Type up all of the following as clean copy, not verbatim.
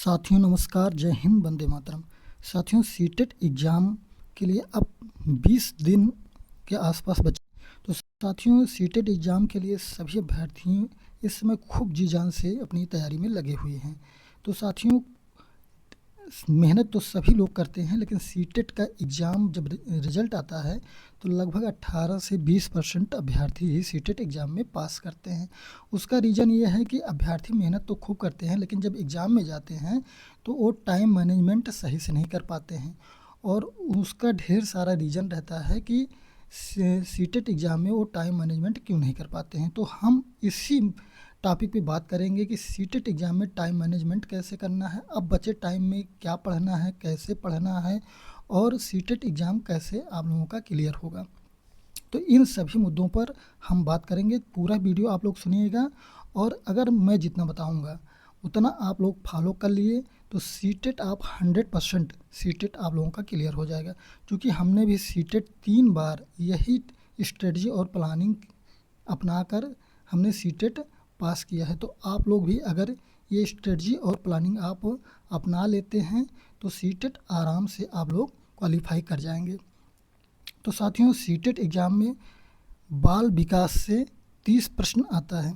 साथियों नमस्कार, जय हिंद, वंदे मातरम। साथियों सीटेट एग्ज़ाम के लिए अब 20 दिन के आसपास बचे। तो साथियों सीटेट एग्ज़ाम के लिए सभी अभ्यर्थी इस समय खूब जी जान से अपनी तैयारी में लगे हुए हैं। तो साथियों मेहनत तो सभी लोग करते हैं, लेकिन सीटेट का एग्ज़ाम जब रिज़ल्ट आता है तो लगभग 18 से 20% अभ्यर्थी ही सीटेट एग्ज़ाम में पास करते हैं। उसका रीज़न ये है कि अभ्यर्थी मेहनत तो खूब करते हैं, लेकिन जब एग्ज़ाम में जाते हैं तो वो टाइम मैनेजमेंट सही से नहीं कर पाते हैं। और उसका ढेर सारा रीज़न रहता है कि सीटेट एग्ज़ाम में वो टाइम मैनेजमेंट क्यों नहीं कर पाते हैं। तो हम इसी टॉपिक पे बात करेंगे कि सीटेट एग्ज़ाम में टाइम मैनेजमेंट कैसे करना है, अब बचे टाइम में क्या पढ़ना है, कैसे पढ़ना है, और सीटेट एग्ज़ाम कैसे आप लोगों का क्लियर होगा। तो इन सभी मुद्दों पर हम बात करेंगे। पूरा वीडियो आप लोग सुनिएगा, और अगर मैं जितना बताऊंगा उतना आप लोग फॉलो कर लिए तो सीटेट आप 100% सीटेट आप लोगों का क्लियर हो जाएगा। क्योंकि हमने भी सीटेट 3 बार यही स्ट्रेटजी और प्लानिंग अपनाकर हमने सीटेट पास किया है। तो आप लोग भी अगर ये स्ट्रेटजी और प्लानिंग आप अपना लेते हैं तो सीटेट आराम से आप लोग क्वालिफाई कर जाएंगे। तो साथियों सीटेट एग्ज़ाम में बाल विकास से 30 प्रश्न आता है।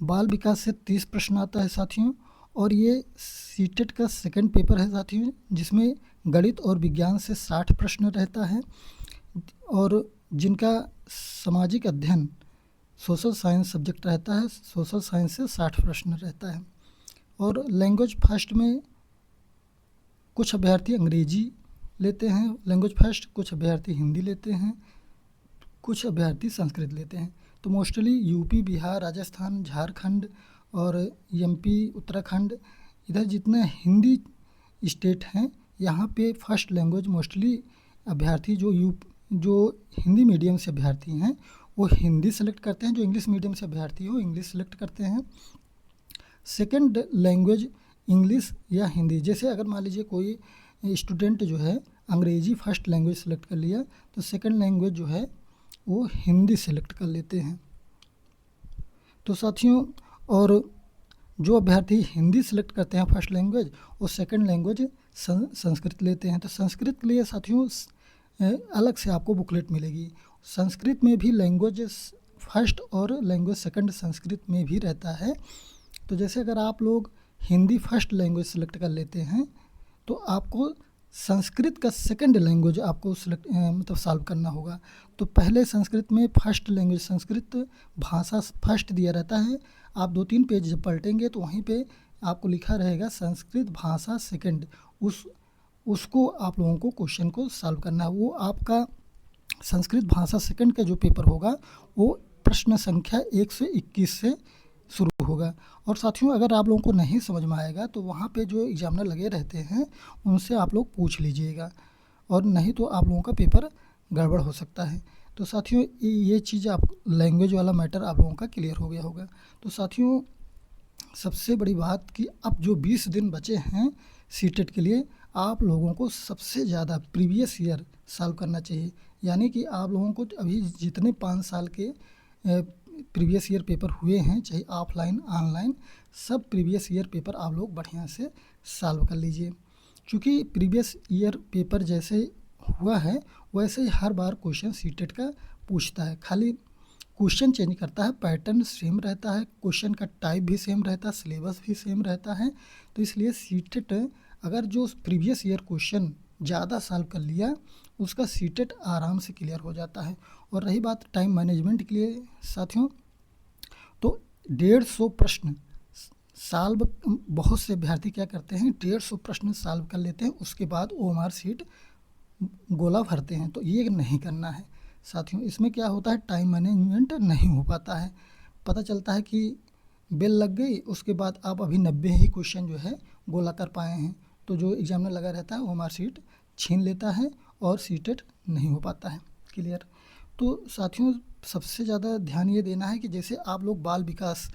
बाल विकास से 30 प्रश्न आता है साथियों, और ये सीटेट का सेकंड पेपर है साथियों, जिसमें गणित और विज्ञान से 60 प्रश्न रहता है, और जिनका सामाजिक अध्ययन सोशल साइंस सब्जेक्ट रहता है, सोशल साइंस से 60 प्रश्न रहता है। और लैंग्वेज फर्स्ट में कुछ अभ्यर्थी अंग्रेजी लेते हैं लैंग्वेज फर्स्ट, कुछ अभ्यर्थी हिंदी लेते हैं, कुछ अभ्यर्थी संस्कृत लेते हैं। तो मोस्टली यूपी, बिहार, राजस्थान, झारखंड और एमपी, उत्तराखंड, इधर जितने हिंदी स्टेट हैं यहाँ पे फर्स्ट लैंग्वेज मोस्टली अभ्यर्थी जो हिंदी मीडियम से अभ्यर्थी हैं वो हिंदी सेलेक्ट करते हैं, जो इंग्लिश मीडियम से अभ्यर्थी हो इंग्लिश सेलेक्ट करते हैं। सेकंड लैंग्वेज इंग्लिश या हिंदी। जैसे अगर मान लीजिए कोई स्टूडेंट जो है अंग्रेजी फर्स्ट लैंग्वेज सेलेक्ट कर लिया तो सेकंड लैंग्वेज जो है वो हिंदी सेलेक्ट कर लेते हैं। तो साथियों और जो अभ्यर्थी हिंदी सेलेक्ट करते हैं फर्स्ट लैंग्वेज, वो सेकंड लैंग्वेज संस्कृत लेते हैं। तो संस्कृत के लिए साथियों अलग से आपको बुकलेट मिलेगी। संस्कृत में भी लैंग्वेज फर्स्ट और लैंग्वेज सेकंड संस्कृत में भी रहता है। तो जैसे अगर आप लोग हिंदी फर्स्ट लैंग्वेज सेलेक्ट कर लेते हैं तो आपको संस्कृत का सेकंड लैंग्वेज आपको मतलब सॉल्व करना होगा। तो पहले संस्कृत में फर्स्ट लैंग्वेज संस्कृत भाषा फर्स्ट दिया रहता है। आप 2-3 पेज जब पलटेंगे तो वहीं पे आपको लिखा रहेगा संस्कृत भाषा सेकंड, उसको आप लोगों को क्वेश्चन को सॉल्व करना है। वो आपका संस्कृत भाषा सेकंड का जो पेपर होगा वो प्रश्न संख्या 1 से 21 से शुरू होगा। और साथियों अगर आप लोगों को नहीं समझ में आएगा तो वहाँ पे जो एग्जामिनर लगे रहते हैं उनसे आप लोग पूछ लीजिएगा, और नहीं तो आप लोगों का पेपर गड़बड़ हो सकता है। तो साथियों ये चीज़ आप लैंग्वेज वाला मैटर आप लोगों का क्लियर हो गया होगा। तो साथियों सबसे बड़ी बात कि अब जो 20 दिन बचे हैं सीटेट के लिए, आप लोगों को सबसे ज़्यादा प्रीवियस ईयर सॉल्व करना चाहिए। यानी कि आप लोगों को अभी जितने 5 साल के प्रीवियस ईयर पेपर हुए हैं, चाहे ऑफलाइन ऑनलाइन, सब प्रीवियस ईयर पेपर आप लोग बढ़िया से सॉल्व कर लीजिए। क्योंकि प्रीवियस ईयर पेपर जैसे हुआ है वैसे ही हर बार क्वेश्चन सीटेट का पूछता है, खाली क्वेश्चन चेंज करता है, पैटर्न सेम रहता है, क्वेश्चन का टाइप भी सेम रहता है, सिलेबस भी सेम रहता है। तो इसलिए सीटेट अगर जो प्रीवियस ईयर क्वेश्चन ज़्यादा सॉल्व कर लिया उसका सीटेट आराम से क्लियर हो जाता है। और रही बात टाइम मैनेजमेंट के लिए साथियों, तो 150 प्रश्न सॉल्व बहुत से अभ्यर्थी क्या करते हैं 150 प्रश्न सॉल्व कर लेते हैं, उसके बाद ओएमआर शीट गोला भरते हैं। तो ये नहीं करना है साथियों। इसमें क्या होता है टाइम मैनेजमेंट नहीं हो पाता है। पता चलता है कि बेल लग गई, उसके बाद आप अभी 90 ही क्वेश्चन जो है गोला कर पाए हैं, तो जो एग्जामिनर लगा रहता है ओएमआर शीट छीन लेता है और सीटेट नहीं हो पाता है क्लियर। तो साथियों सबसे ज़्यादा ध्यान ये देना है कि जैसे आप लोग बाल विकास,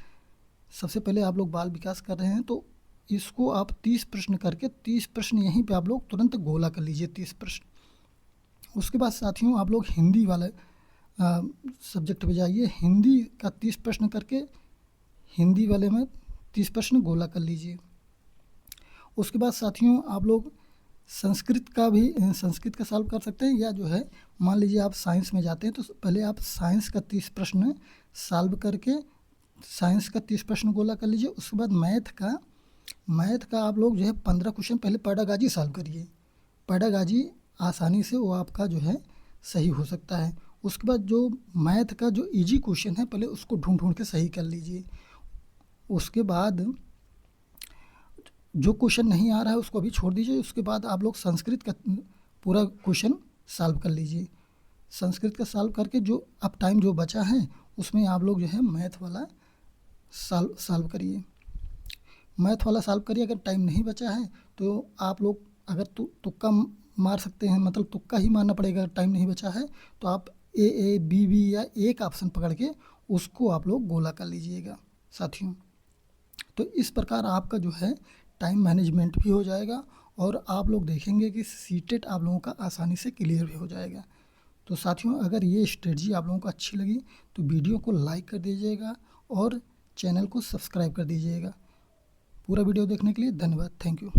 सबसे पहले आप लोग बाल विकास कर रहे हैं तो इसको आप 30 प्रश्न करके 30 प्रश्न यहीं पे आप लोग तुरंत गोला कर लीजिए 30 प्रश्न। उसके बाद साथियों आप लोग हिंदी वाले सब्जेक्ट पे जाइए, हिंदी का 30 प्रश्न करके हिंदी वाले में 30 प्रश्न गोला कर लीजिए। उसके बाद साथियों आप लोग संस्कृत का सॉल्व कर सकते हैं, या जो है मान लीजिए आप साइंस में जाते हैं तो पहले आप साइंस का 30 प्रश्न सॉल्व करके साइंस का 30 प्रश्न गोला कर लीजिए। उसके बाद मैथ का आप लोग जो है 15 क्वेश्चन पहले पैडागॉजी सॉल्व करिए। पैडागॉजी आसानी से वो आपका जो है सही हो सकता है। उसके बाद जो मैथ का जो इजी क्वेश्चन है पहले उसको ढूंढ के सही कर लीजिए। उसके बाद जो क्वेश्चन नहीं आ रहा है उसको अभी छोड़ दीजिए। उसके बाद आप लोग संस्कृत का पूरा क्वेश्चन सॉल्व कर लीजिए। संस्कृत का सॉल्व करके जो अब टाइम जो बचा है उसमें आप लोग जो है मैथ वाला सॉल्व करिए। मैथ वाला सॉल्व करिए। अगर टाइम नहीं बचा है तो आप लोग अगर तुक्का मार सकते हैं, मतलब तुक्का ही मारना पड़ेगा। अगर टाइम नहीं बचा है तो आप ए बी बी या एक ऑप्शन पकड़ के उसको आप लोग गोला कर लीजिएगा साथियों। तो इस प्रकार आपका जो है टाइम मैनेजमेंट भी हो जाएगा और आप लोग देखेंगे कि सीटेट आप लोगों का आसानी से क्लियर भी हो जाएगा। तो साथियों अगर ये स्ट्रेटजी आप लोगों को अच्छी लगी तो वीडियो को लाइक कर दीजिएगा और चैनल को सब्सक्राइब कर दीजिएगा। पूरा वीडियो देखने के लिए धन्यवाद। Thank you.